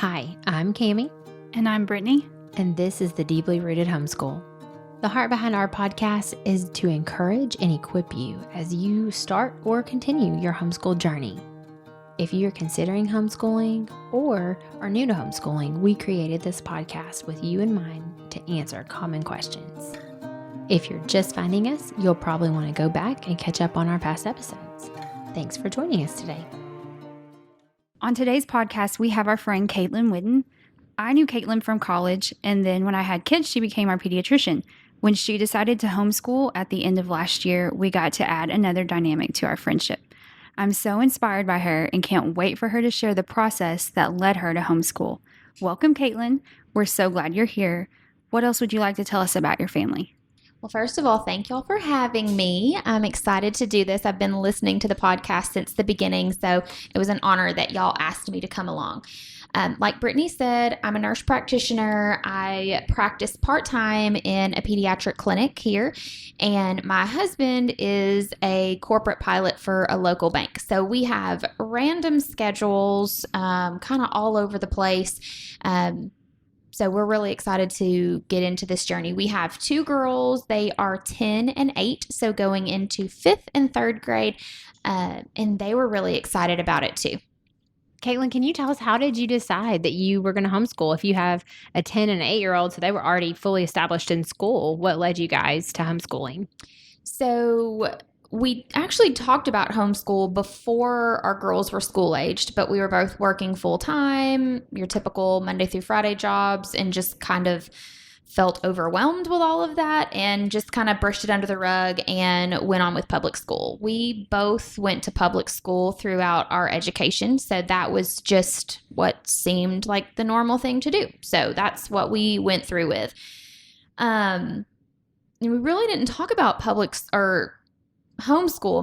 Hi, I'm Cami, And I'm Brittany. and this is the Deeply Rooted Homeschool. The heart behind our podcast is to encourage and equip you as you start or continue your homeschool journey. If you're considering homeschooling or are new to homeschooling, we created this podcast with you in mind to answer common questions. If you're just finding us, you'll probably want to go back and catch up on our past episodes. Thanks for joining us today. On today's podcast, we have our friend Katelin Whiddon. I knew Katelin from college, and then when I had kids, she became our pediatrician. When she decided to homeschool at the end of last year, we got to add another dynamic to our friendship. I'm so inspired by her and can't wait for her to share the process that led her to homeschool. Welcome, Katelin. We're so glad you're here. What else would you like to tell us about your family? Well, first of all, thank y'all for having me. I'm excited to do this. I've been listening to the podcast since the beginning, so it was an honor that y'all asked me to come along. Like Brittany said, I'm a nurse practitioner. I practice part-time in a pediatric clinic here, and my husband is a corporate pilot for a local bank. So we have random schedules kind of all over the place. So we're really excited to get into this journey. We have two girls. They are 10 and 8, so going into 5th and 3rd grade, and they were really excited about it too. Katelin, can you tell us, how did you decide that you were going to homeschool? If you have a 10 and 8-year-old, so they were already fully established in school, what led you guys to homeschooling? So we actually talked about homeschool before our girls were school aged, but we were both working full time, your typical Monday through Friday jobs, and just kind of felt overwhelmed with all of that and just kind of brushed it under the rug and went on with public school. We both went to public school throughout our education, so that was just what seemed like the normal thing to do. So that's what we went through with. And we really didn't talk about homeschool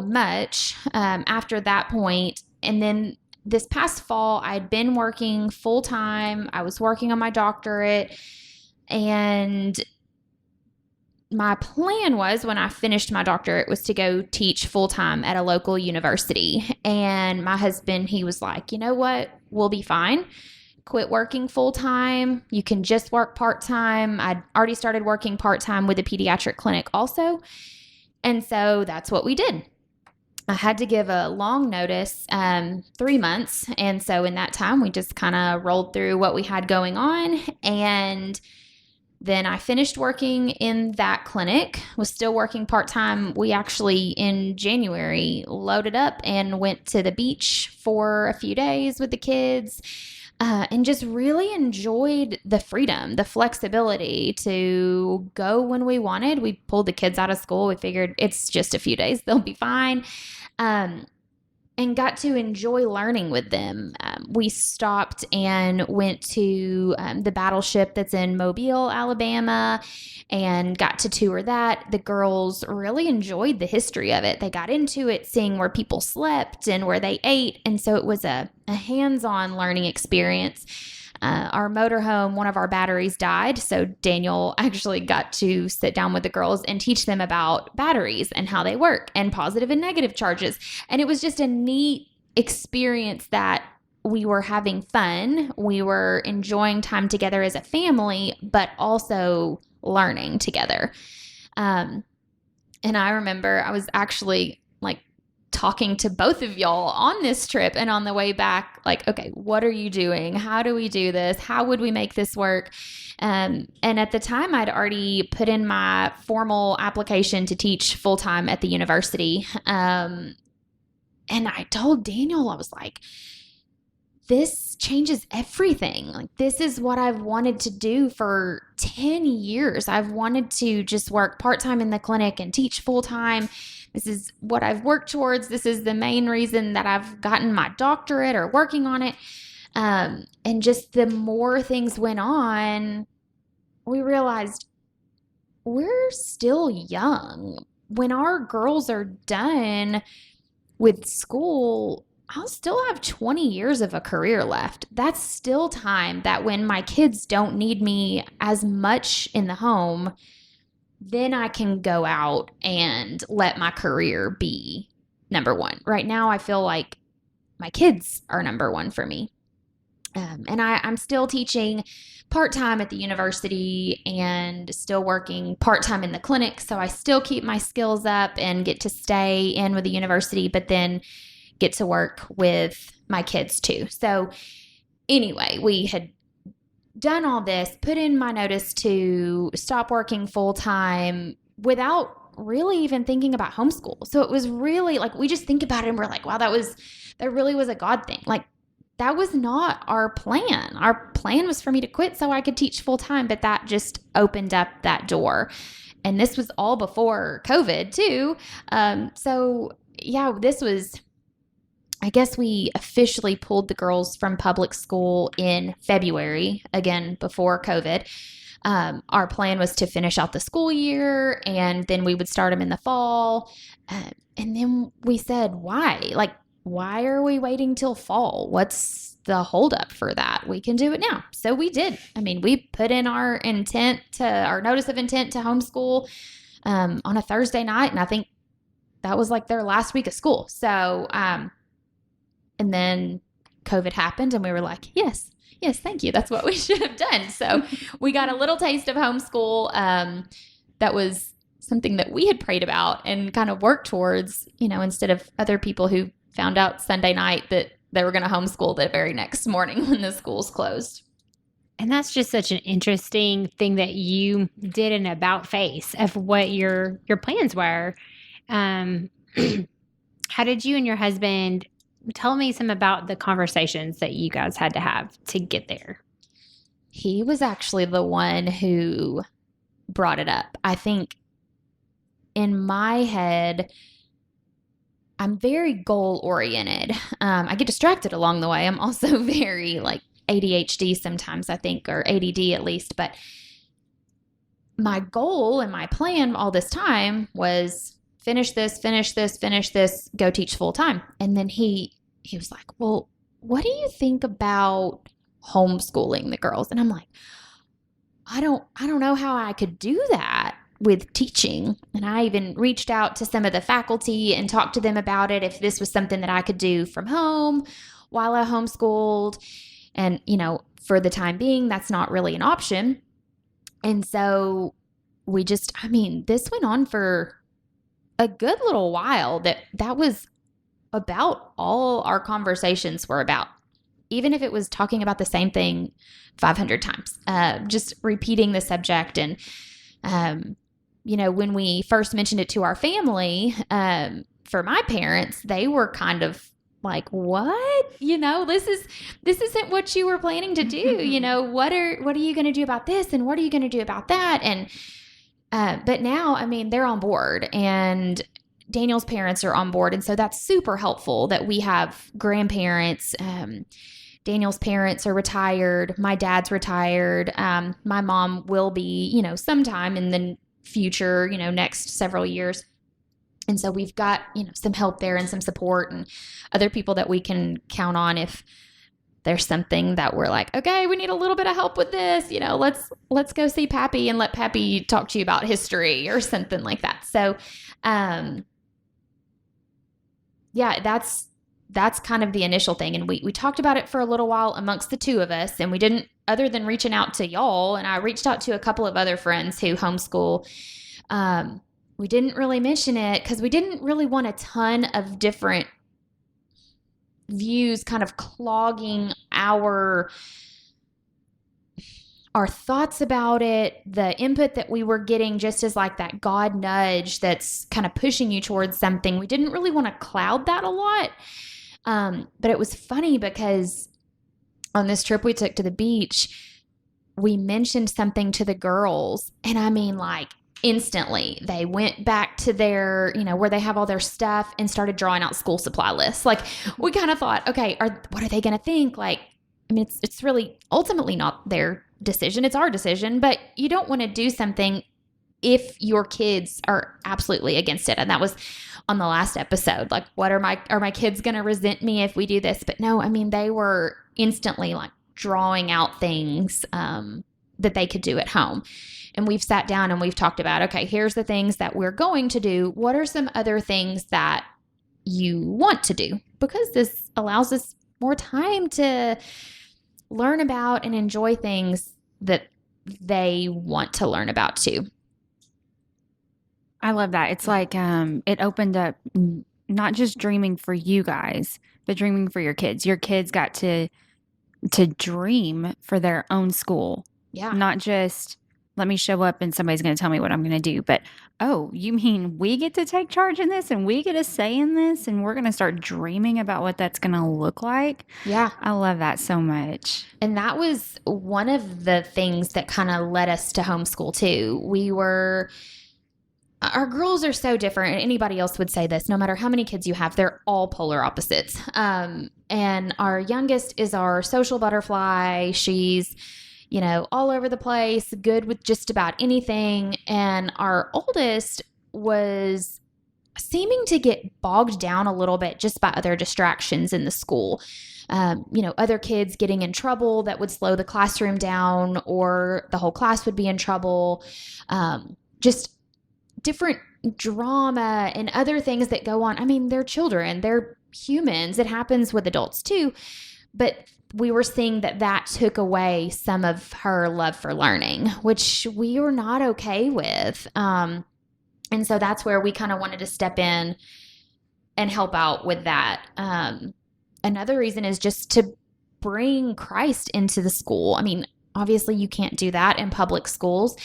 much after that point. And then this past fall, I'd been working full time. I was working on my doctorate, and my plan was, when I finished my doctorate, was to go teach full time at a local university. And my husband, he was like, you know what, we'll be fine. Quit working full time. You can just work part time. I'd already started working part time with a pediatric clinic also. And so that's what we did. I had to give a long notice, 3 months. And so in that time, we just kind of rolled through what we had going on. And then I finished working in that clinic, was still working part-time. We actually, in January, loaded up and went to the beach for a few days with the kids. And just really enjoyed the freedom, the flexibility to go when we wanted. We pulled the kids out of school. We figured it's just a few days, they'll be fine. And got to enjoy learning with them. We stopped and went to the battleship that's in Mobile, Alabama, and got to tour that. The girls really enjoyed the history of it. They got into it, seeing where people slept and where they ate. And so it was a hands-on learning experience. Our motorhome, one of our batteries died. So Daniel actually got to sit down with the girls and teach them about batteries and how they work and positive and negative charges. And it was just a neat experience that we were having fun. We were enjoying time together as a family, but also learning together. And I remember I was actually talking to both of y'all on this trip and on the way back, okay, what are you doing? How do we do this? How would we make this work? And at the time, I'd already put in my formal application to teach full-time at the university. And I told Daniel, I was like, this changes everything. This is what I've wanted to do for 10 years. I've wanted to just work part-time in the clinic and teach full-time. This is what I've worked towards. This is the main reason that I've gotten my doctorate or working on it. And just the more things went on, we realized we're still young. When our girls are done with school, I'll still have 20 years of a career left. That's still time that when my kids don't need me as much in the home, then I can go out and let my career be number one. Right now, I feel like my kids are number one for me. And I'm still teaching part-time at the university and still working part-time in the clinic. So I still keep my skills up and get to stay in with the university, but then get to work with my kids too. So anyway, we had done all this, put in my notice to stop working full-time without really even thinking about homeschool. So it was really like, we just think about it and we're like, wow, that really was a God thing. Like, that was not our plan. Our plan was for me to quit so I could teach full time, but that just opened up that door. And this was all before COVID too. So yeah, I guess we officially pulled the girls from public school in February, again, before COVID. Our plan was to finish out the school year and then we would start them in the fall. And then we said, why? Like, why are we waiting till fall? What's the holdup for that? We can do it now. So we did. I mean, we put in our notice of intent to homeschool on a Thursday night. And I think that was like their last week of school. So, and then COVID happened and we were like, yes, thank you. That's what we should have done. So we got a little taste of homeschool. That was something that we had prayed about and kind of worked towards, instead of other people who found out Sunday night that they were going to homeschool the very next morning when the schools closed. And that's just such an interesting thing that you did an about face of what your plans were. How did you and your husband, tell me some about the conversations that you guys had to have to get there? He was actually the one who brought it up. I think in my head, I'm very goal oriented. I get distracted along the way. I'm also very like ADHD sometimes, I think, or ADD at least. But my goal and my plan all this time was finish this, go teach full time. And then he was like, well, what do you think about homeschooling the girls? And I'm like, I don't know how I could do that with teaching. And I even reached out to some of the faculty and talked to them about it, if this was something that I could do from home while I homeschooled. And, for the time being, that's not really an option. And so this went on for a good little while. That was about all our conversations were about, even if it was talking about the same thing 500 times, just repeating the subject. And, when we first mentioned it to our family, for my parents, they were kind of like, what? This isn't what you were planning to do. What are you going to do about this? And what are you going to do about that? And, but now, they're on board and Daniel's parents are on board. And so that's super helpful that we have grandparents. Daniel's parents are retired. My dad's retired. My mom will be, sometime in the future, next several years. And so we've got, some help there and some support and other people that we can count on if there's something that we're like, okay, we need a little bit of help with this, let's go see Pappy and let Pappy talk to you about history or something like that. So, yeah, that's kind of the initial thing. And we talked about it for a little while amongst the two of us, and we didn't, other than reaching out to y'all, and I reached out to a couple of other friends who homeschool. We didn't really mention it because we didn't really want a ton of different views kind of clogging our thoughts about it, the input that we were getting just as like that God nudge that's kind of pushing you towards something. We didn't really want to cloud that a lot. But it was funny because on this trip we took to the beach, we mentioned something to the girls, and instantly they went back to their, where they have all their stuff and started drawing out school supply lists. Like, we kind of thought, okay, what are they going to think? Like, it's really ultimately not their decision. It's our decision, but you don't want to do something if your kids are absolutely against it. And that was on the last episode. Like, what are my kids going to resent me if we do this? But no, they were instantly like drawing out things, that they could do at home. And we've sat down and we've talked about, okay, here's the things that we're going to do. What are some other things that you want to do? Because this allows us more time to learn about and enjoy things that they want to learn about too. I love that. It's like it opened up not just dreaming for you guys, but dreaming for your kids. Your kids got to dream for their own school. Yeah. Not just let me show up and somebody's going to tell me what I'm going to do, but oh, you mean we get to take charge in this and we get a say in this and we're going to start dreaming about what that's going to look like? Yeah. I love that so much. And that was one of the things that kind of led us to homeschool too. Our girls are so different. Anybody else would say this, no matter how many kids you have, they're all polar opposites. And our youngest is our social butterfly. She's, all over the place, good with just about anything. And our oldest was seeming to get bogged down a little bit just by other distractions in the school. Other kids getting in trouble that would slow the classroom down, or the whole class would be in trouble. Just different drama and other things that go on. I mean, they're children, they're humans. It happens with adults too. But we were seeing that took away some of her love for learning, which we were not okay with. And so that's where we kind of wanted to step in and help out with that. Another reason is just to bring Christ into the school. I mean, obviously you can't do that in public schools.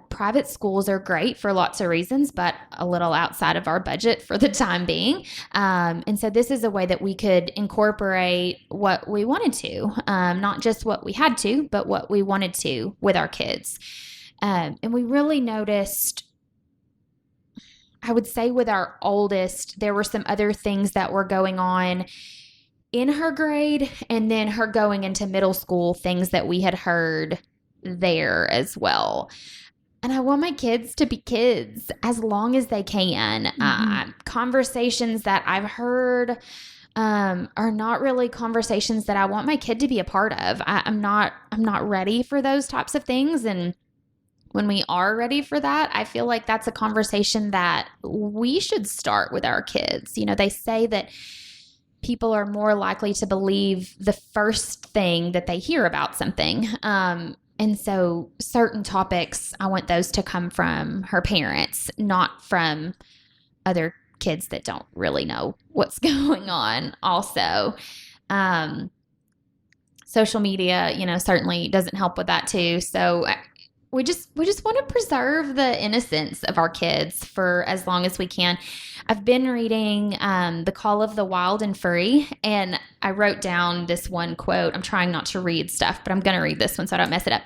Private schools are great for lots of reasons, but a little outside of our budget for the time being. And so this is a way that we could incorporate what we wanted to, not just what we had to, but what we wanted to with our kids. And we really noticed, I would say with our oldest, there were some other things that were going on in her grade, and then her going into middle school, things that we had heard there as well. And I want my kids to be kids as long as they can. Conversations that I've heard are not really conversations that I want my kid to be a part of. I'm not ready for those types of things. And when we are ready for that, I feel like that's a conversation that we should start with our kids. They say that people are more likely to believe the first thing that they hear about something. And so certain topics, I want those to come from her parents, not from other kids that don't really know what's going on also. Social media, certainly doesn't help with that too. So we just want to preserve the innocence of our kids for as long as we can. I've been reading The Call of the Wild and Free, and I wrote down this one quote. I'm trying not to read stuff, but I'm going to read this one so I don't mess it up.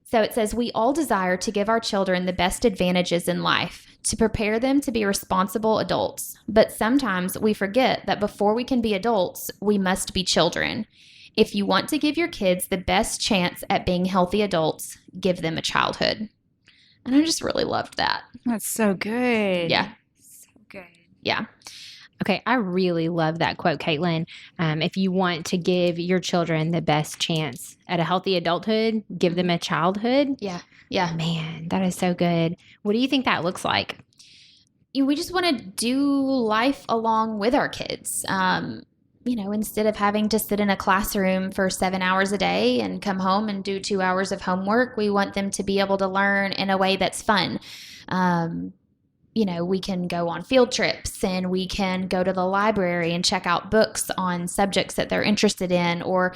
So it says, "We all desire to give our children the best advantages in life, to prepare them to be responsible adults. But sometimes we forget that before we can be adults, we must be children. If you want to give your kids the best chance at being healthy adults, give them a childhood." And I just really loved that. That's so good. Yeah. So good. Yeah. Okay, I really love that quote, Katelin. If you want to give your children the best chance at a healthy adulthood, give them a childhood. Yeah. Yeah. Man, that is so good. What do you think that looks like? We just want to do life along with our kids. Instead of having to sit in a classroom for 7 hours a day and come home and do 2 hours of homework, we want them to be able to learn in a way that's fun. We can go on field trips, and we can go to the library and check out books on subjects that they're interested in. Or,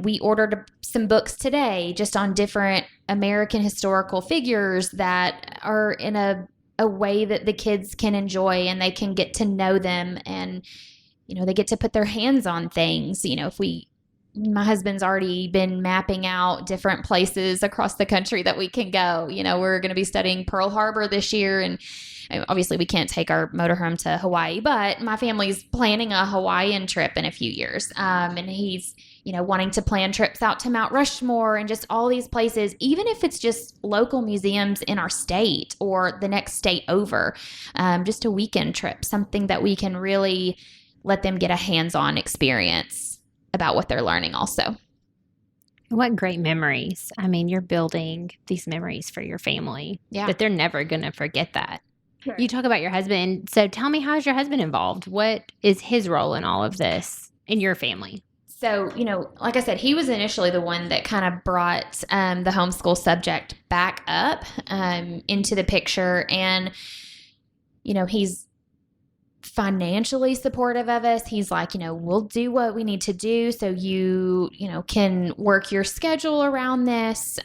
we ordered some books today just on different American historical figures that are in a way that the kids can enjoy, and they can get to know them, and they get to put their hands on things. My husband's already been mapping out different places across the country that we can go. We're going to be studying Pearl Harbor this year, and obviously we can't take our motorhome to Hawaii, but my family's planning a Hawaiian trip in a few years. And he's, wanting to plan trips out to Mount Rushmore and just all these places, even if it's just local museums in our state or the next state over, just a weekend trip, something that we can really let them get a hands-on experience about what they're learning also. What great memories. I mean, you're building these memories for your family. Yeah. But they're never going to forget that. Sure. You talk about your husband. So tell me, how is your husband involved? What is his role in all of this in your family? So, like I said, he was initially the one that kind of brought the homeschool subject back up into the picture. And, he's financially supportive of us. He's like, we'll do what we need to do so you can work your schedule around this.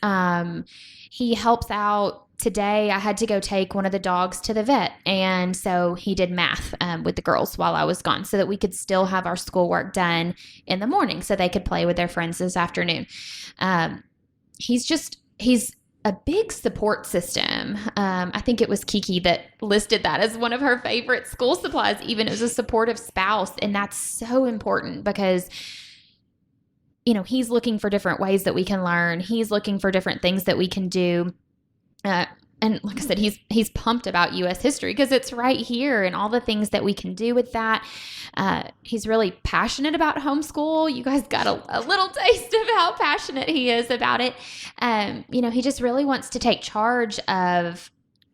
He helps out. Today, I had to go take one of the dogs to the vet. And so he did math with the girls while I was gone so that we could still have our schoolwork done in the morning so they could play with their friends this afternoon. He's a big support system. I think it was Kiki that listed that as one of her favorite school supplies, even as a supportive spouse. And that's so important because he's looking for different ways that we can learn. He's looking for different things that we can do. And like I said, he's pumped about U.S. history because it's right here and all the things that we can do with that. He's really passionate about homeschool. You guys got a little taste of how passionate he is about it. He just really wants to take charge of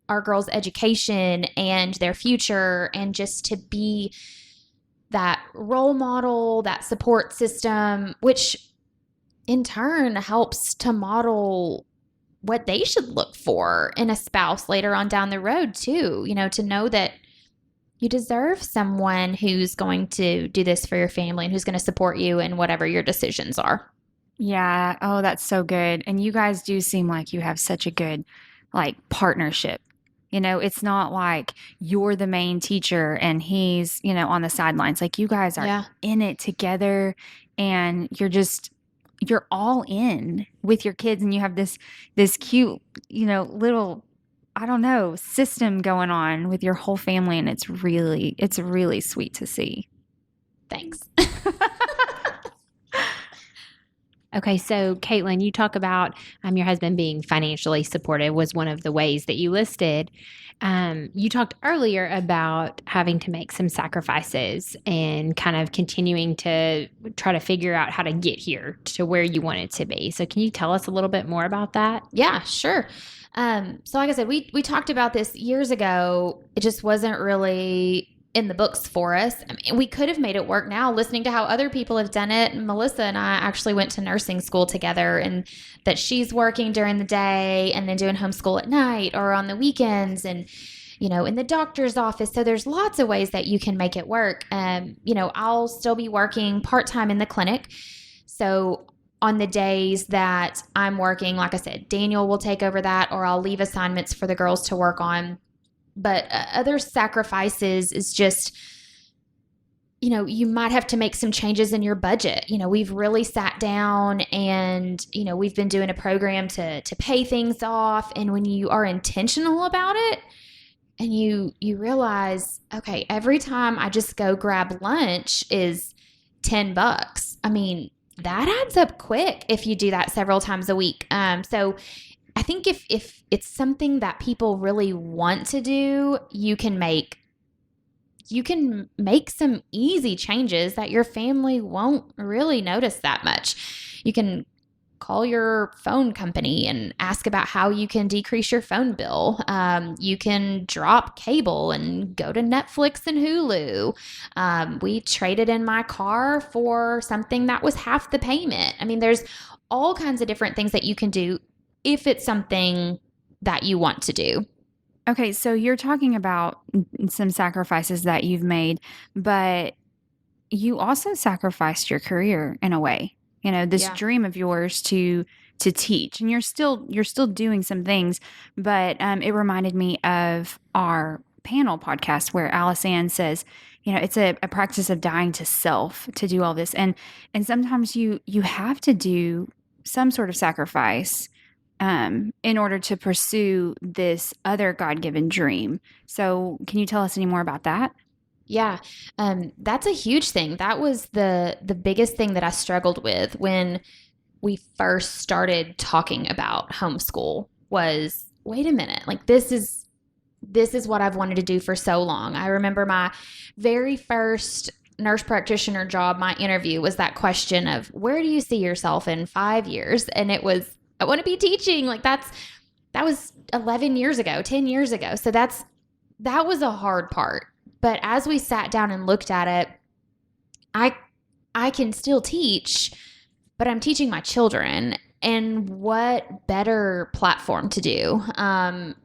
our girls' education and their future and just to be that role model, that support system, which in turn helps to model what they should look for in a spouse later on down the road too, to know that you deserve someone who's going to do this for your family and who's going to support you in whatever your decisions are. Yeah. Oh, that's so good. And you guys do seem like you have such a good partnership. It's not like you're the main teacher and he's, on the sidelines. Like you guys are in it together and you're all in with your kids and you have this cute, little, I don't know, system going on with your whole family. And it's really sweet to see. Thanks. Okay, so Katelin, you talk about your husband being financially supportive was one of the ways that you listed. You talked earlier about having to make some sacrifices and kind of continuing to try to figure out how to get here to where you want it to be. So can you tell us a little bit more about that? Yeah, sure. So like I said, we talked about this years ago. It just wasn't really in the books for us. I mean, we could have made it work now listening to how other people have done it. Melissa and I actually went to nursing school together and that she's working during the day and then doing homeschool at night or on the weekends and, in the doctor's office. So there's lots of ways that you can make it work. I'll still be working part-time in the clinic. So on the days that I'm working, like I said, Daniel will take over that or I'll leave assignments for the girls to work on. But other sacrifices is just, you might have to make some changes in your budget. We've really sat down and, we've been doing a program to pay things off. And when you are intentional about it and you realize, okay, every time I just go grab lunch is $10. I mean, that adds up quick if you do that several times a week. So I think if it's something that people really want to do, you can make some easy changes that your family won't really notice that much. You can call your phone company and ask about how you can decrease your phone bill. You can drop cable and go to Netflix and Hulu. We traded in my car for something that was half the payment. I mean, there's all kinds of different things that you can do if it's something that you want to do. Okay, so you're talking about some sacrifices that you've made, but you also sacrificed your career in a way. This dream of yours to teach, and you're still doing some things, but it reminded me of our panel podcast where Alice Ann says, it's a practice of dying to self to do all this, and sometimes you have to do some sort of sacrifice in order to pursue this other God-given dream. So can you tell us any more about that? Yeah, that's a huge thing. That was the biggest thing that I struggled with when we first started talking about homeschool was, wait a minute, like this is what I've wanted to do for so long. I remember my very first nurse practitioner job, my interview was that question of, where do you see yourself in 5 years? And it was, I want to be teaching. Like that was 11 years ago, 10 years ago. So that was a hard part. But as we sat down and looked at it, I I can still teach, but I'm teaching my children. And what better platform to do? And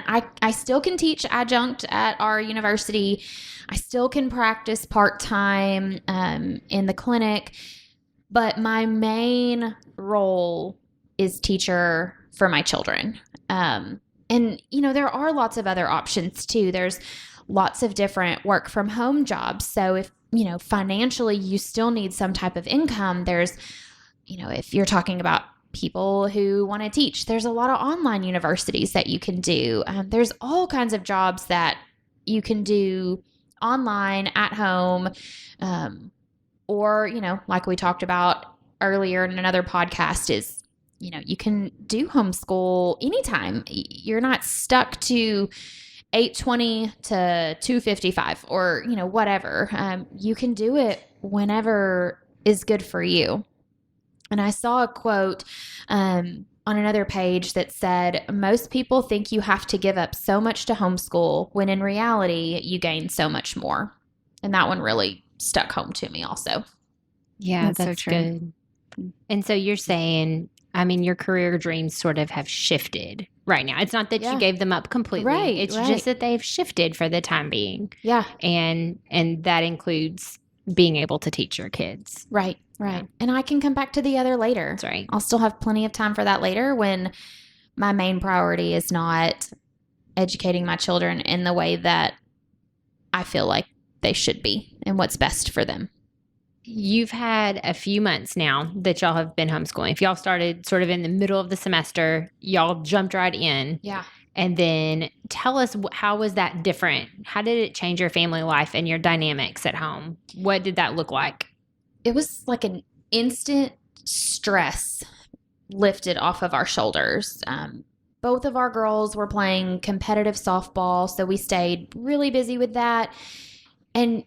I still can teach adjunct at our university. I still can practice part-time in the clinic. But my main role is teacher for my children. And, there are lots of other options too. There's lots of different work from home jobs. So if, financially you still need some type of income, there's, if you're talking about people who want to teach, there's a lot of online universities that you can do. There's all kinds of jobs that you can do online at home. Or, like we talked about earlier in another podcast is, you can do homeschool anytime. You're not stuck to 8:20 to 2:55 or, whatever. You can do it whenever is good for you. And I saw a quote on another page that said, most people think you have to give up so much to homeschool when in reality you gain so much more. And that one really stuck home to me also. Yeah, That's so that's true. good. And so you're saying, your career dreams sort of have shifted right now. It's not that Yeah. you gave them up completely. Right, It's right. just that they've shifted for the time being. Yeah. And that includes being able to teach your kids. Right. Yeah. And I can come back to the other later. That's right. I'll still have plenty of time for that later when my main priority is not educating my children in the way that I feel like they should be and what's best for them. You've had a few months now that y'all have been homeschooling. If y'all started sort of in the middle of the semester, y'all jumped right in. Yeah. And then tell us, how was that different? How did it change your family life and your dynamics at home? What did that look like? It was like an instant stress lifted off of our shoulders. Both of our girls were playing competitive softball, so we stayed really busy with that. And,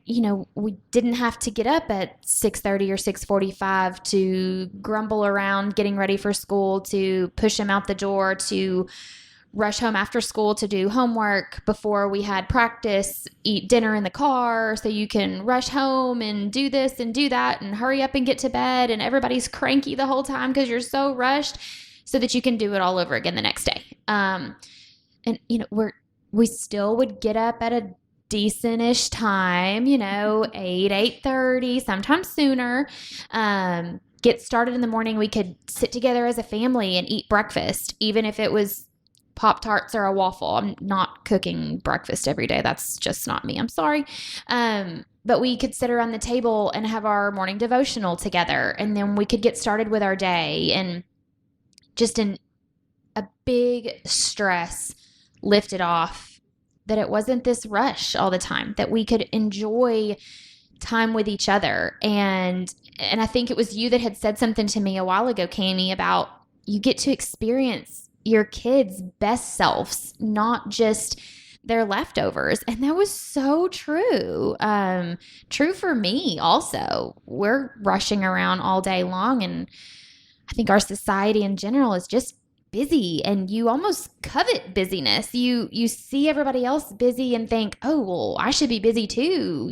we didn't have to get up at 6:30 or 6:45 to grumble around getting ready for school, to push them out the door, to rush home after school to do homework before we had practice, eat dinner in the car so you can rush home and do this and do that and hurry up and get to bed. And everybody's cranky the whole time because you're so rushed so that you can do it all over again the next day. And, we still would get up at a decent-ish time, 8:30, sometimes sooner. Get started in the morning. We could sit together as a family and eat breakfast, even if it was Pop-Tarts or a waffle. I'm not cooking breakfast every day. That's just not me. I'm sorry. But we could sit around the table and have our morning devotional together, and then we could get started with our day, and just a big stress lifted off, that it wasn't this rush all the time, that we could enjoy time with each other. And I think it was you that had said something to me a while ago, Cami, about you get to experience your kids' best selves, not just their leftovers. And that was so true. True for me also. We're rushing around all day long, and I think our society in general is just busy, and you almost covet busyness. You see everybody else busy and think, oh, well, I should be busy too.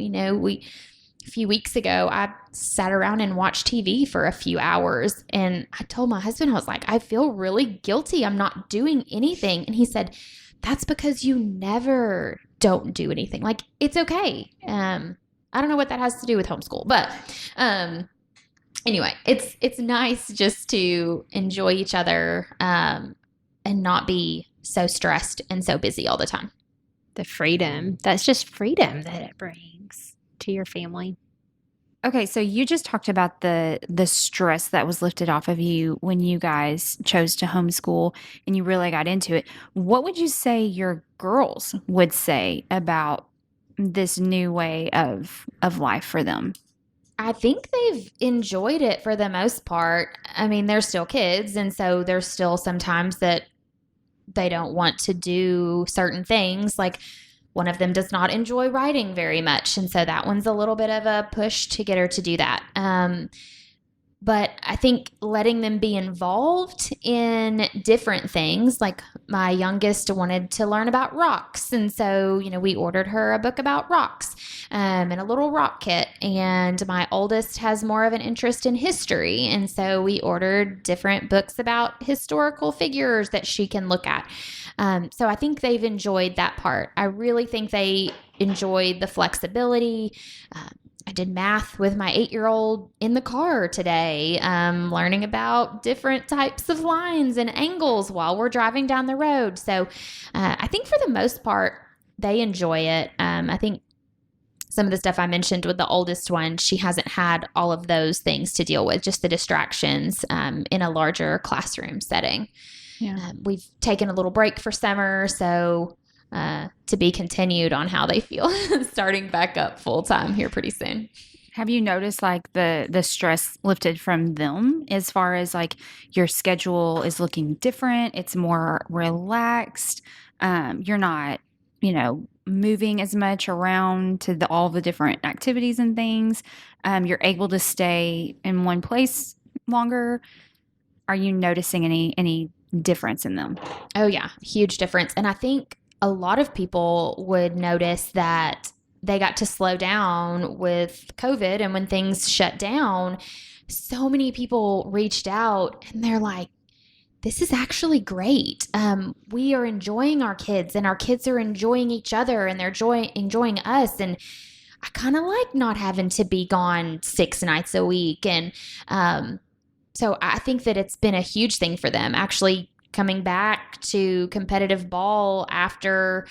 A few weeks ago, I sat around and watched TV for a few hours, and I told my husband, I was like, I feel really guilty. I'm not doing anything. And he said, that's because you never don't do anything. Like, it's okay. I don't know what that has to do with homeschool, but anyway, it's nice just to enjoy each other and not be so stressed and so busy all the time. The freedom. That's just freedom that it brings to your family. Okay, so you just talked about the stress that was lifted off of you when you guys chose to homeschool and you really got into it. What would you say your girls would say about this new way of life for them? I think they've enjoyed it for the most part. I mean, they're still kids, and so there's still sometimes that they don't want to do certain things. Like, one of them does not enjoy writing very much, and so that one's a little bit of a push to get her to do that. But I think letting them be involved in different things, like my youngest wanted to learn about rocks. And so, we ordered her a book about rocks and a little rock kit. And my oldest has more of an interest in history. And so we ordered different books about historical figures that she can look at. So I think they've enjoyed that part. I really think they enjoyed the flexibility. I did math with my 8-year-old in the car today, learning about different types of lines and angles while we're driving down the road. So I think for the most part, they enjoy it. I think some of the stuff I mentioned with the oldest one, she hasn't had all of those things to deal with, just the distractions in a larger classroom setting. Yeah. We've taken a little break for summer, so to be continued on how they feel starting back up full time here pretty soon. Have you noticed like the stress lifted from them as far as like your schedule is looking different? It's more relaxed. You're not, moving as much around to all the different activities and things. You're able to stay in one place longer. Are you noticing any difference in them? Oh yeah, huge difference. And I think a lot of people would notice that they got to slow down with COVID, and when things shut down, so many people reached out and they're like, this is actually great. We are enjoying our kids, and our kids are enjoying each other, and they're enjoying us. And I kind of like not having to be gone 6 nights a week. And so I think that it's been a huge thing for them, actually coming back to competitive ball after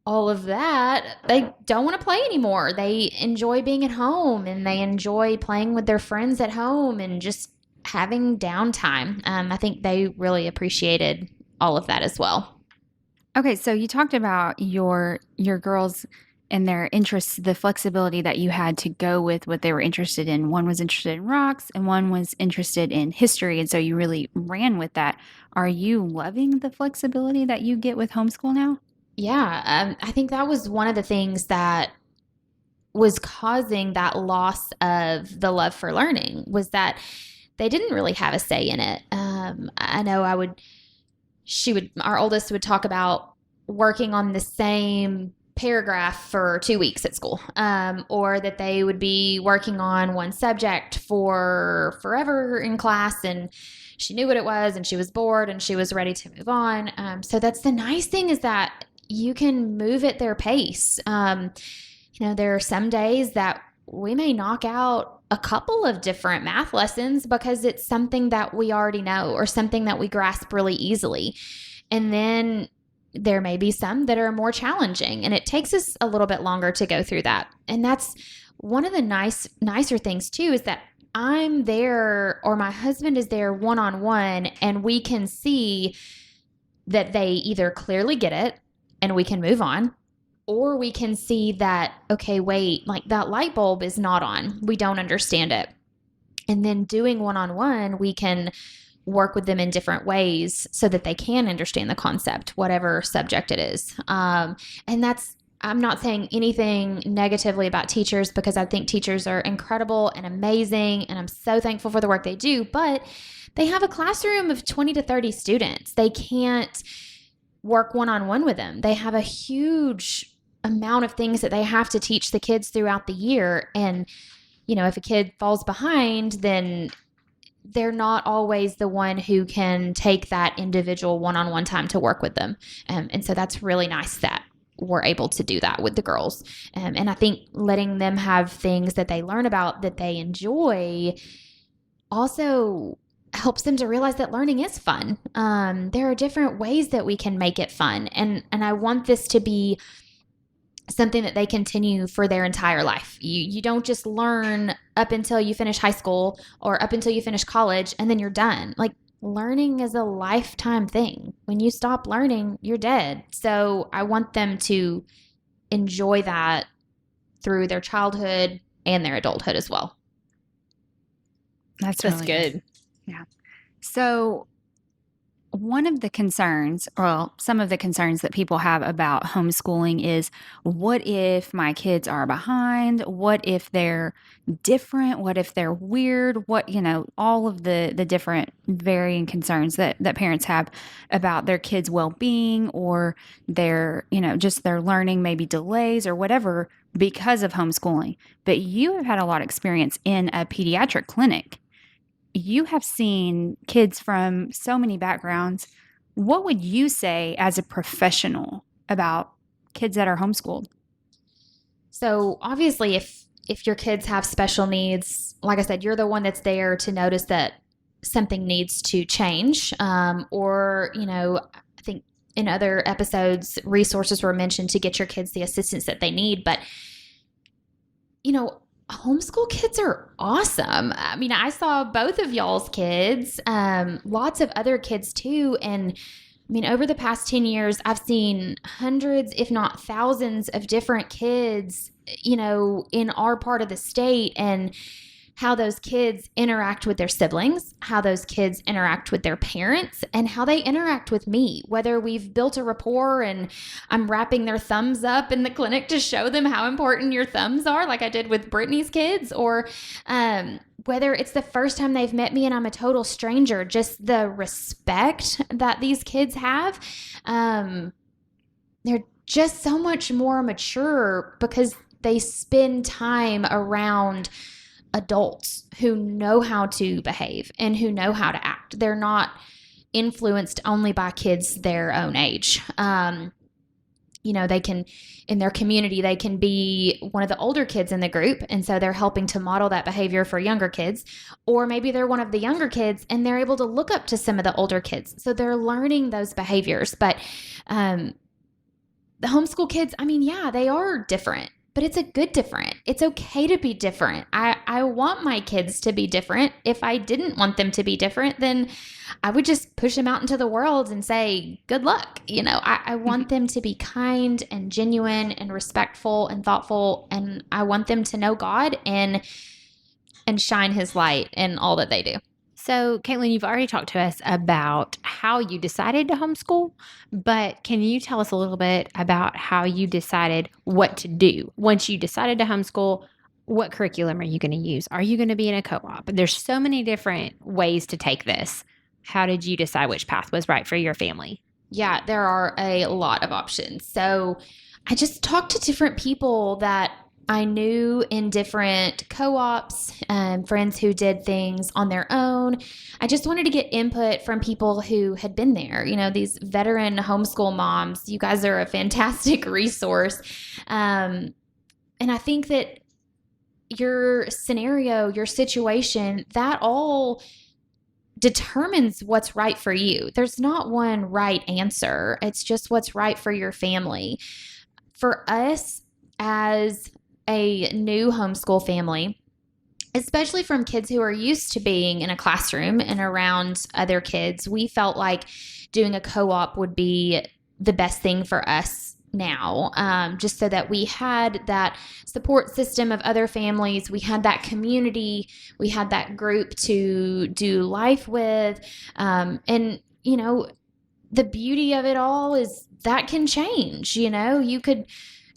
all of that. They don't want to play anymore. They enjoy being at home, and they enjoy playing with their friends at home and just having downtime. I think they really appreciated all of that as well. Okay, so you talked about your girls and their interests, the flexibility that you had to go with what they were interested in. One was interested in rocks and one was interested in history, and so you really ran with that. Are you loving the flexibility that you get with homeschool now? Yeah, I think that was one of the things that was causing that loss of the love for learning, was that they didn't really have a say in it. I know our oldest would talk about working on the same paragraph for 2 weeks at school, or that they would be working on one subject for forever in class, and she knew what it was, and she was bored, and she was ready to move on. So that's the nice thing, is that you can move at their pace. There are some days that we may knock out a couple of different math lessons because it's something that we already know or something that we grasp really easily. And then there may be some that are more challenging, and it takes us a little bit longer to go through that. And that's one of the nicer things too, is that I'm there, or my husband is there one-on-one, and we can see that they either clearly get it and we can move on, or we can see that, okay, wait, like that light bulb is not on. We don't understand it. And then doing one-on-one, we can work with them in different ways so that they can understand the concept, whatever subject it is. And I'm not saying anything negatively about teachers, because I think teachers are incredible and amazing, and I'm so thankful for the work they do, but they have a classroom of 20 to 30 students. They can't work one-on-one with them. They have a huge amount of things that they have to teach the kids throughout the year. And, if a kid falls behind, then they're not always the one who can take that individual one-on-one time to work with them. And so that's really nice that we're able to do that with the girls. And I think letting them have things that they learn about that they enjoy also helps them to realize that learning is fun. There are different ways that we can make it fun. And I want this to be something that they continue for their entire life. You don't just learn up until you finish high school or up until you finish college and then you're done. Like, learning is a lifetime thing. When you stop learning, you're dead. So I want them to enjoy that through their childhood and their adulthood as well. That's That's really good. Nice. Yeah. So One of the concerns, well, some of the concerns that people have about homeschooling is, what if my kids are behind? What if they're different? What if they're weird? What, all of the different varying concerns that parents have about their kids' well-being, or their, just their learning, maybe delays or whatever because of homeschooling. But you have had a lot of experience in a pediatric clinic. You have seen kids from so many backgrounds. What would you say as a professional about kids that are homeschooled? So obviously, if your kids have special needs, like I said, you're the one that's there to notice that something needs to change. Or, I think in other episodes, resources were mentioned to get your kids the assistance that they need. But, homeschool kids are awesome. I mean, I saw both of y'all's kids, lots of other kids too. And I mean, over the past 10 years, I've seen hundreds, if not thousands of different kids, in our part of the state, and how those kids interact with their siblings, how those kids interact with their parents, and how they interact with me, whether we've built a rapport and I'm wrapping their thumbs up in the clinic to show them how important your thumbs are, like I did with Brittany's kids, or whether it's the first time they've met me and I'm a total stranger, just the respect that these kids have. They're just so much more mature because they spend time around adults who know how to behave and who know how to act. They're not influenced only by kids their own age. They can, in their community, they can be one of the older kids in the group. And so they're helping to model that behavior for younger kids. Or maybe they're one of the younger kids and they're able to look up to some of the older kids. So they're learning those behaviors. But the homeschool kids, they are different. But it's a good different. It's okay to be different. I want my kids to be different. If I didn't want them to be different, then I would just push them out into the world and say, good luck. I want them to be kind and genuine and respectful and thoughtful. And I want them to know God and shine his light in all that they do. So, Katelin, you've already talked to us about how you decided to homeschool, but can you tell us a little bit about how you decided what to do? Once you decided to homeschool, what curriculum are you going to use? Are you going to be in a co-op? There's so many different ways to take this. How did you decide which path was right for your family? Yeah, there are a lot of options. So I just talked to different people that I knew in different co-ops, friends who did things on their own. I just wanted to get input from people who had been there. These veteran homeschool moms, you guys are a fantastic resource. And I think that your scenario, your situation, that all determines what's right for you. There's not one right answer. It's just what's right for your family. For us, as a new homeschool family, especially from kids who are used to being in a classroom and around other kids, we felt like doing a co-op would be the best thing for us now, just so that we had that support system of other families. We had that community. We had that group to do life with. And, the beauty of it all is that can change. You could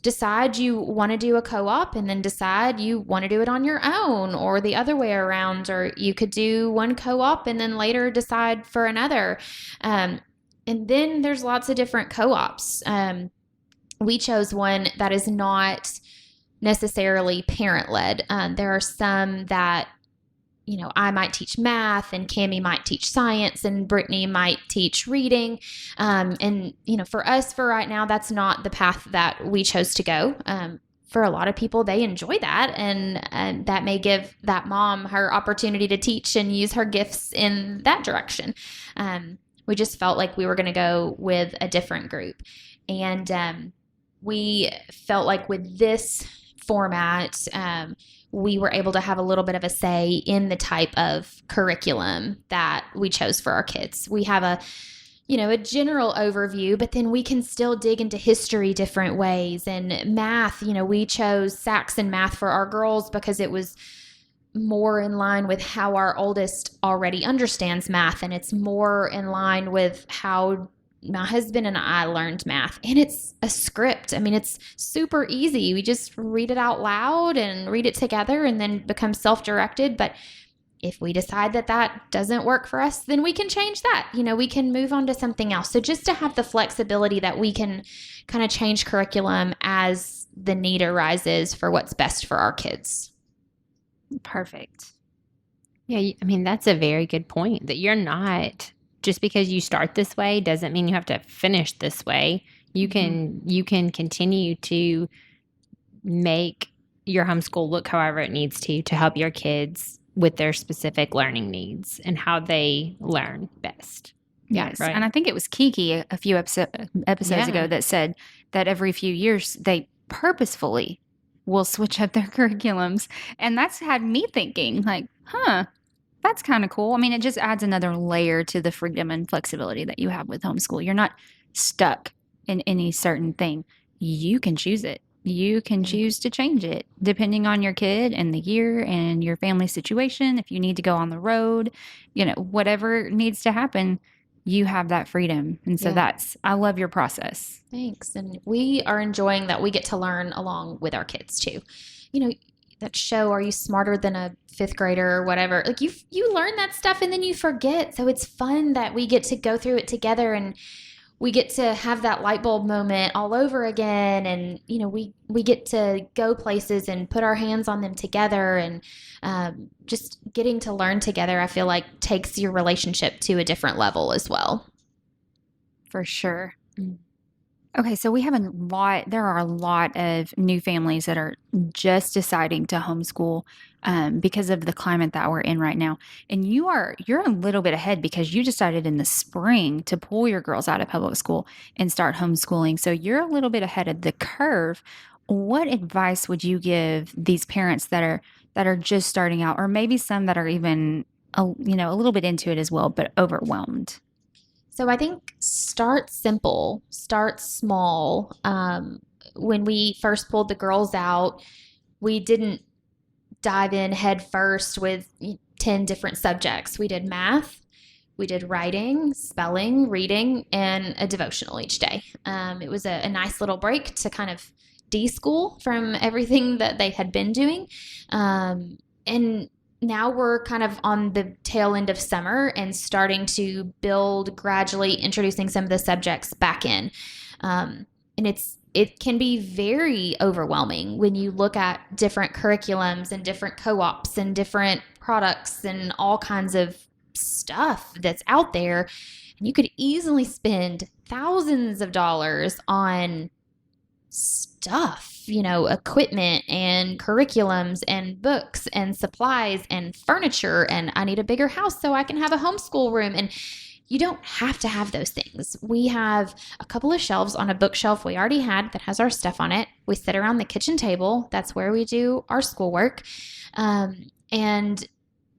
decide you want to do a co-op and then decide you want to do it on your own, or the other way around, or you could do one co-op and then later decide for another. And then there's lots of different co-ops. We chose one that is not necessarily parent-led. There are some that, I might teach math and Cammie might teach science and Brittany might teach reading. And, for us, for right now, that's not the path that we chose to go. For a lot of people, they enjoy that. And that may give that mom her opportunity to teach and use her gifts in that direction. We just felt like we were going to go with a different group. And we felt like with this format, we were able to have a little bit of a say in the type of curriculum that we chose for our kids. We have a general overview, but then we can still dig into history different ways. And math, we chose Saxon math for our girls because it was more in line with how our oldest already understands math, and it's more in line with how my husband and I learned math. And it's a script. I mean, it's super easy. We just read it out loud and read it together and then become self-directed. But if we decide that that doesn't work for us, then we can change that. We can move on to something else. So just to have the flexibility that we can kind of change curriculum as the need arises for what's best for our kids. Perfect. Yeah, I mean, that's a very good point, that you're not, just because you start this way doesn't mean you have to finish this way. You can continue to make your homeschool look however it needs to help your kids with their specific learning needs and how they learn best. Yes. Right. And I think it was Kiki a few episodes ago that said that every few years they purposefully will switch up their curriculums. And that's had me thinking, like, that's kind of cool. I mean, it just adds another layer to the freedom and flexibility that you have with homeschool. You're not stuck in any certain thing. You can choose it. You can choose to change it depending on your kid and the year and your family situation. If you need to go on the road, whatever needs to happen, you have that freedom. And so I love your process. Thanks. And we are enjoying that we get to learn along with our kids too. That show, Are You Smarter Than a Fifth Grader or whatever? Like you learn that stuff and then you forget. So it's fun that we get to go through it together and we get to have that light bulb moment all over again. And, we get to go places and put our hands on them together, and just getting to learn together, I feel like takes your relationship to a different level as well. For sure. Okay, so there are a lot of new families that are just deciding to homeschool because of the climate that we're in right now. And you're a little bit ahead because you decided in the spring to pull your girls out of public school and start homeschooling. So you're a little bit ahead of the curve. What advice would you give these parents that are just starting out, or maybe some that are even a little bit into it as well, but overwhelmed? So I think start simple, start small. When we first pulled the girls out, we didn't dive in head first with 10 different subjects. We did math, we did writing, spelling, reading, and a devotional each day. It was a nice little break to kind of de-school from everything that they had been doing. And now we're kind of on the tail end of summer and starting to build, gradually introducing some of the subjects back in. And it can be very overwhelming when you look at different curriculums and different co-ops and different products and all kinds of stuff that's out there. And you could easily spend thousands of dollars on stuff, equipment and curriculums and books and supplies and furniture. And I need a bigger house so I can have a homeschool room. And you don't have to have those things. We have a couple of shelves on a bookshelf we already had that has our stuff on it. We sit around the kitchen table. That's where we do our schoolwork. And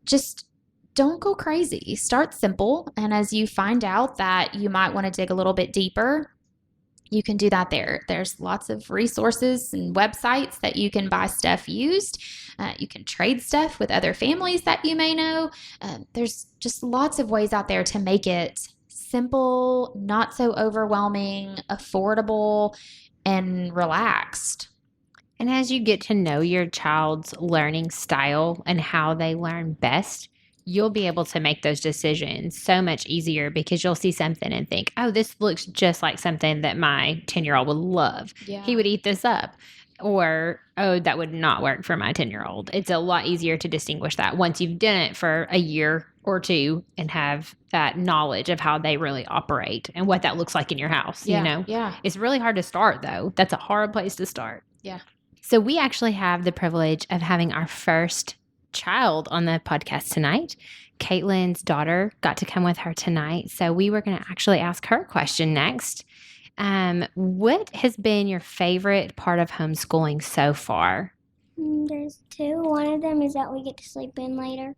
just don't go crazy. Start simple. And as you find out that you might want to dig a little bit deeper, you can do that there. There's lots of resources and websites that you can buy stuff used. You can trade stuff with other families that you may know. There's just lots of ways out there to make it simple, not so overwhelming, affordable, and relaxed. And as you get to know your child's learning style and how they learn best, you'll be able to make those decisions so much easier, because you'll see something and think, oh, this looks just like something that my 10-year-old would love. Yeah. He would eat this up. Or, oh, that would not work for my 10-year-old. It's a lot easier to distinguish that once you've done it for a year or two and have that knowledge of how they really operate and what that looks like in your house. Yeah. It's really hard to start, though. That's a hard place to start. Yeah. So we actually have the privilege of having our first child on the podcast tonight. Katelin's daughter got to come with her tonight. So we were going to actually ask her a question next. What has been your favorite part of homeschooling so far? There's two. One of them is that we get to sleep in later.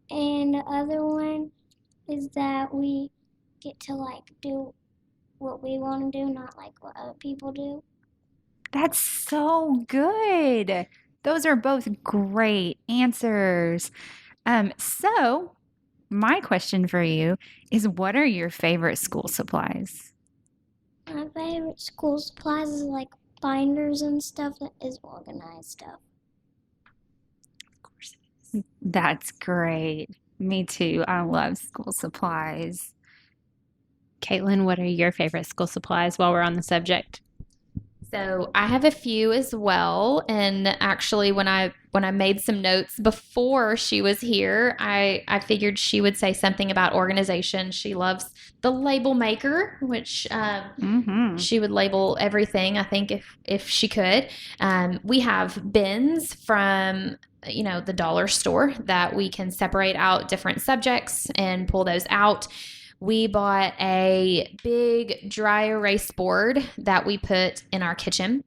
And the other one is that we get to do what we want to do, not like what other people do. That's so good. Those are both great answers. So my question for you is, what are your favorite school supplies? My favorite school supplies is like binders and stuff that is organized stuff. Of course it is. That's great. Me too. I love school supplies. Katelin, what are your favorite school supplies while we're on the subject? So I have a few as well. And actually, when I made some notes before she was here, I figured she would say something about organization. She loves the label maker, which she would label everything, I think, if she could. We have bins from the dollar store that we can separate out different subjects and pull those out. We bought a big dry erase board that we put in our kitchen.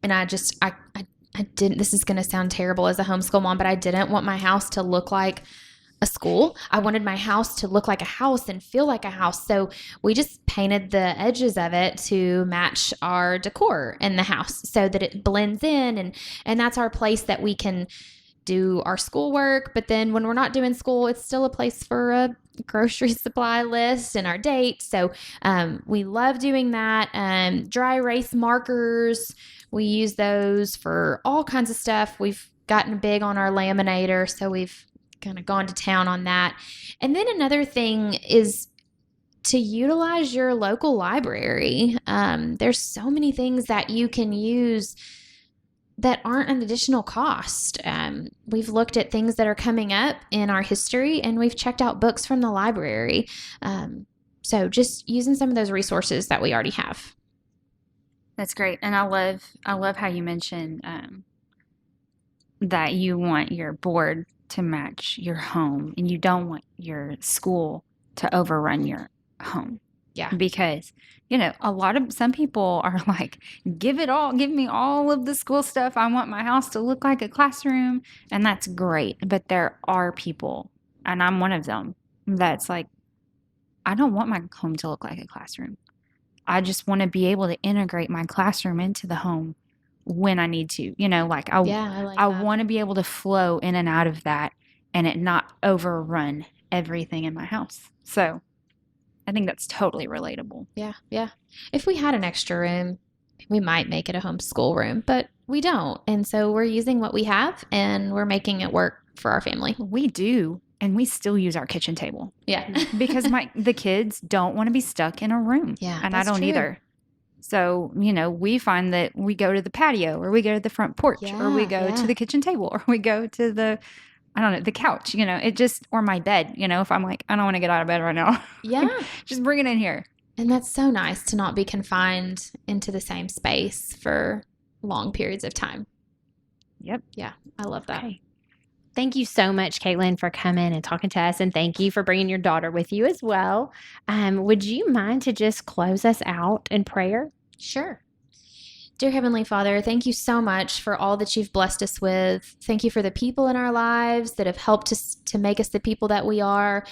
And I didn't, this is going to sound terrible as a homeschool mom, but I didn't want my house to look like a school. I wanted my house to look like a house and feel like a house. So we just painted the edges of it to match our decor in the house so that it blends in. And that's our place that we can do our schoolwork. But then when we're not doing school, it's still a place for a grocery supply list and our date. So we love doing that. Dry erase markers, we use those for all kinds of stuff. We've gotten big on our laminator, so we've kind of gone to town on that. And then another thing is to utilize your local library. There's so many things that you can use that aren't an additional cost. We've looked at things that are coming up in our history, and we've checked out books from the library. So just using some of those resources that we already have. That's great. And I love how you mentioned that you want your board to match your home, and you don't want your school to overrun your home. Yeah. Because, some people are like, give me all of the school stuff. I want my house to look like a classroom. And that's great. But there are people, and I'm one of them, that's like, I don't want my home to look like a classroom. I just want to be able to integrate my classroom into the home when I need to. I want to be able to flow in and out of that and it not overrun everything in my house. So I think that's totally relatable. Yeah. If we had an extra room, we might make it a homeschool room, but we don't. And so we're using what we have and we're making it work for our family. We do. And we still use our kitchen table. Yeah. Because the kids don't want to be stuck in a room. Yeah. And I don't either. So, we find that we go to the patio, or we go to the front porch, or we go to the kitchen table, or we go to the couch, or my bed, if I'm like, I don't want to get out of bed right now. Yeah. Just bring it in here. And that's so nice to not be confined into the same space for long periods of time. Yep. Yeah. I love that. Okay. Thank you so much, Katelin, for coming and talking to us. And thank you for bringing your daughter with you as well. Would you mind to just close us out in prayer? Sure. Dear Heavenly Father, thank you so much for all that you've blessed us with. Thank you for the people in our lives that have helped us to make us the people that we are.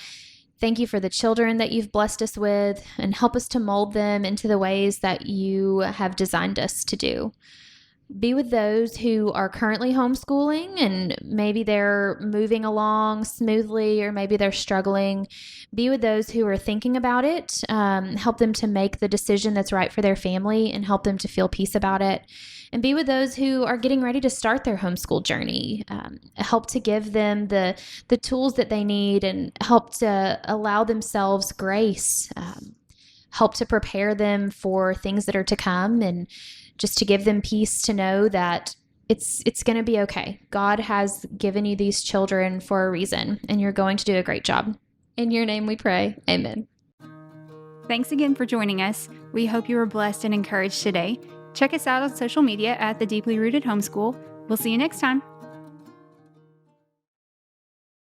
Thank you for the children that you've blessed us with, and help us to mold them into the ways that you have designed us to do. Be with those who are currently homeschooling and maybe they're moving along smoothly, or maybe they're struggling. Be with those who are thinking about it. Help them to make the decision that's right for their family and help them to feel peace about it. And be with those who are getting ready to start their homeschool journey. Help to give them the tools that they need, and help to allow themselves grace. Help to prepare them for things that are to come, and just to give them peace to know that it's going to be okay. God has given you these children for a reason, and you're going to do a great job. In your name we pray. Amen. Thanks again for joining us. We hope you were blessed and encouraged today. Check us out on social media at The Deeply Rooted Homeschool. We'll see you next time.